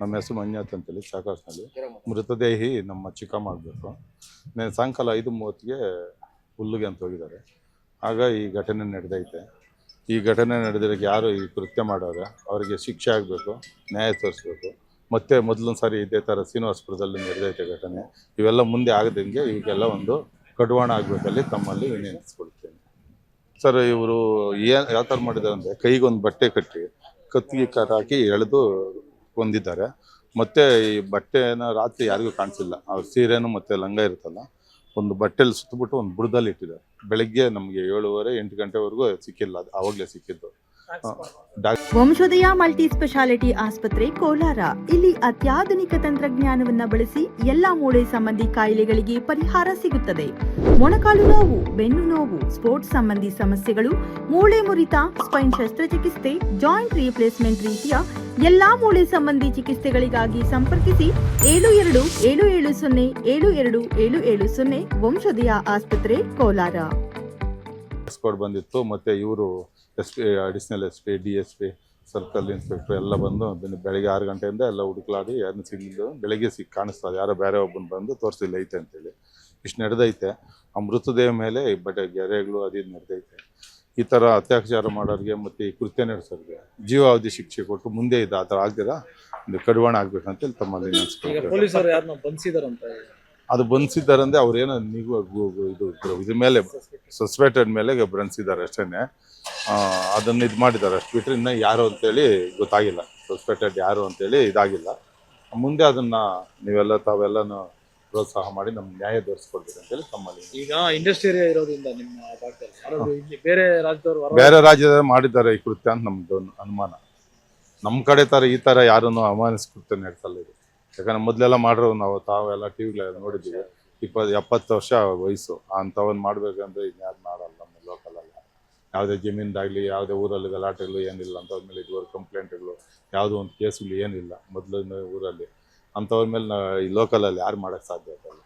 ನಮ್ಮ ಹೆಸರು ಮಂಜುನಾಥ್ ಅಂತೇಳಿ ಚಾಕಾಸ್ನಲ್ಲಿ. ಮೃತದೇಹಿ ನಮ್ಮ ಚಿಕ್ಕಮ್ಮ ಆಗಬೇಕು. ನಾನು ಸಾಯಂಕಾಲ 5:30ಗೆ ಹುಲ್ಲಿಗೆ ಅಂತ ಹೋಗಿದ್ದಾರೆ. ಆಗ ಈ ಘಟನೆ ನಡೆದೈತೆ. ಈ ಘಟನೆ ನಡೆದಿರೋಕ್ಕೆ ಯಾರು ಈ ಕೃತ್ಯ ಮಾಡೋರೆ ಅವರಿಗೆ ಶಿಕ್ಷೆ ಆಗಬೇಕು, ನ್ಯಾಯ ತೋರಿಸ್ಬೇಕು. ಮತ್ತೆ ಮೊದಲೊಂದು ಸಾರಿ ಇದೇ ಥರ ಶ್ರೀನಿವಾಸಪುರದಲ್ಲಿ ನಡೆದೈತೆ ಘಟನೆ. ಇವೆಲ್ಲ ಮುಂದೆ ಆಗದಂಗೆ ಇವಾಗೆಲ್ಲ ಒಂದು ಕಡಿವಾಣ ಆಗಬೇಕಲ್ಲಿ ತಮ್ಮಲ್ಲಿ ವಿನಂತಿಸ್ಕೊಳ್ತೇನೆ. ಸರ್, ಇವರು ಯಾವ ಥರ ಮಾಡಿದ್ದಾರೆ ಅಂದರೆ, ಕೈಗೊಂದು ಬಟ್ಟೆ ಕಟ್ಟಿ ಕತ್ತಿಗೆ ಹಾಕಿ ಎಳೆದು ಕೊಂದಿದ್ದಾರೆ. ಮತ್ತು ಈ ಬಟ್ಟೆನ ರಾತ್ರಿ ಯಾರಿಗೂ ಕಾಣಿಸಿಲ್ಲ. ಅವ್ರ ಸೀರೆನೂ ಮತ್ತು ಲಂಗ ಇರುತ್ತಲ್ಲ, ಒಂದು ಬಟ್ಟೆಲಿ ಸುತ್ತಬಿಟ್ಟು ಒಂದು ಬುಡದಲ್ಲಿ ಇಟ್ಟಿದ್ದಾರೆ. ಬೆಳಗ್ಗೆ ನಮಗೆ 7:30 8 ಗಂಟೆವರೆಗೂ ಸಿಕ್ಕಿಲ್ಲ. ಅದು ಆವಾಗಲೇ ಸಿಕ್ಕಿದ್ದು. ವಂಶೋದಯ ಮಲ್ಟಿ ಸ್ಪೆಷಾಲಿಟಿ ಆಸ್ಪತ್ರೆ ಕೋಲಾರ. ಇಲ್ಲಿ ಅತ್ಯಾಧುನಿಕ ತಂತ್ರಜ್ಞಾನವನ್ನ ಬಳಸಿ ಎಲ್ಲಾ ಮೂಳೆ ಸಂಬಂಧಿ ಕಾಯಿಲೆಗಳಿಗೆ ಪರಿಹಾರ ಸಿಗುತ್ತದೆ. ಮೊಣಕಾಲು ನೋವು, ಬೆನ್ನು ನೋವು, ಸ್ಪೋರ್ಟ್ಸ್ ಸಂಬಂಧಿ ಸಮಸ್ಯೆಗಳು, ಮೂಳೆ ಮುರಿತ, ಸ್ಪೈನ್ ಶಸ್ತ್ರಚಿಕಿತ್ಸೆ, ಜಾಯಿಂಟ್ ರೀಪ್ಲೇಸ್ಮೆಂಟ್ ರೀತಿಯ ಎಲ್ಲಾ ಮೂಳೆ ಸಂಬಂಧಿ ಚಿಕಿತ್ಸೆಗಳಿಗಾಗಿ ಸಂಪರ್ಕಿಸಿ 7270727770 ವಂಶೋದಯ ಆಸ್ಪತ್ರೆ ಕೋಲಾರ. ಬಂದಿತ್ತು. ಮತ್ತು ಇವರು additional SP, DSP, circle inspector ಎಲ್ಲ ಬಂದು ಬೆಳಗ್ಗೆ 6 ಗಂಟೆಯಿಂದ ಎಲ್ಲ ಹುಡುಕಲಾಡಿ ಯಾರನ್ನ ಸಿಗಲಿಲ್ಲ. ಬೆಳಗ್ಗೆ ಕಾಣಿಸ್ತದೆ ಯಾರೋ ಬೇರೆ ಒಬ್ಬನ ಬಂದು ತೋರಿಸಿಲ್ಲ ಐತೆ ಅಂತೇಳಿ. ಇಷ್ಟು ನಡೆದೈತೆ. ಆ ಮೃತದೇಹ ಮೇಲೆ ಬಟ್ಟೆ ಗೆರೆಗಳು ಅದು ನಡೆದೈತೆ. ಈ ಥರ ಅತ್ಯಾಚಾರ ಮಾಡೋರಿಗೆ ಮತ್ತು ಈ ಕೃತ್ಯ ನಡೆಸೋರಿಗೆ ಜೀವಾವಧಿ ಶಿಕ್ಷೆ ಕೊಟ್ಟು ಮುಂದೆ ಇದು ಆ ಥರ ಆಗ್ದಿರ ಒಂದು ಕಡಿವಾಣ ಆಗ್ಬೇಕಂತೇಳಿ ತಮ್ಮಲ್ಲಿ ಅದು ಬಂಧಿಸಿದ್ದಾರಂದ್ರೆ ಅವ್ರೇನೋ ಇದ್ರ ಮೇಲೆ ಸಸ್ಪೆಕ್ಟೆಡ್ ಮೇಲೆ ಬಂಧಿಸಿದ್ದಾರೆ ಅಷ್ಟೇ. ಅದನ್ನು ಇದು ಮಾಡಿದ್ದಾರೆ ಅಷ್ಟು ಬಿಟ್ಟರೆ ಇನ್ನೂ ಯಾರು ಅಂತೇಳಿ ಗೊತ್ತಾಗಿಲ್ಲ. ಸಸ್ಪೆಕ್ಟೆಡ್ ಯಾರು ಅಂತೇಳಿ ಇದಾಗಿಲ್ಲ. ಮುಂದೆ ಅದನ್ನು ತಾವೆಲ್ಲನೂ ಪ್ರೋತ್ಸಾಹ ಮಾಡಿ ನಮ್ಗೆ ನ್ಯಾಯ ದೊರಕಿಸ್ಕೊಡ್ಬೇಕು ಅಂತೇಳಿ ತಮ್ಮಲ್ಲಿ. ಈಗ ಇಂಡಸ್ಟ್ರಿ ಏರಿಯಾ ಇರೋದ್ರಿಂದ ನಿಮ್ಮ ಭಾಗದಲ್ಲಿ ಬೇರೆ ರಾಜ್ಯದವರು ಮಾಡಿದ್ದಾರೆ ಈ ಕೃತ್ಯ ಅಂತ ನಮ್ದು ಅನುಮಾನ. ನಮ್ಮ ಕಡೆ ಈ ಥರ ಯಾರನ್ನು ಅವಮಾನಿಸಿ ಕೃತ್ಯ ನಡೆಸಲ್ಲ ಇದು. ಯಾಕಂದ್ರೆ ಮೊದಲೆಲ್ಲ ಮಾಡ್ರು ತಾವೆಲ್ಲ ಟಿವಿಗಳೆಲ್ಲ ನೋಡಿದ್ದೀವಿ. 70 ವರ್ಷ ವಯಸ್ಸು ಅಂಥವನ್ನ ಮಾಡ್ಬೇಕಂದ್ರೆ ಇನ್ಯಾರು ಮಾಡಲ್ಲ. ನಮ್ಮ ಲೋಕಲಲ್ಲ ಯಾವುದೇ ಜಮೀನ್ದಾಗಲಿ ಯಾವುದೇ ಊರಲ್ಲಿ ಗಲಾಟೆಗಳು ಏನಿಲ್ಲ. ಅಂಥವ್ರ ಮೇಲೆ ಇದುವರೆಗೆ ಕಂಪ್ಲೇಂಟ್ಗಳು ಯಾವುದೋ ಒಂದು ಕೇಸ್ಗಳು ಏನಿಲ್ಲ ಮೊದಲಿನ ಊರಲ್ಲಿ. ಅಂಥವ್ರ ಮೇಲೆ ಈ ಲೋಕಲಲ್ಲಿ ಯಾರು ಮಾಡೋಕ್ಕೆ ಸಾಧ್ಯ ಆಗಲ್ಲ.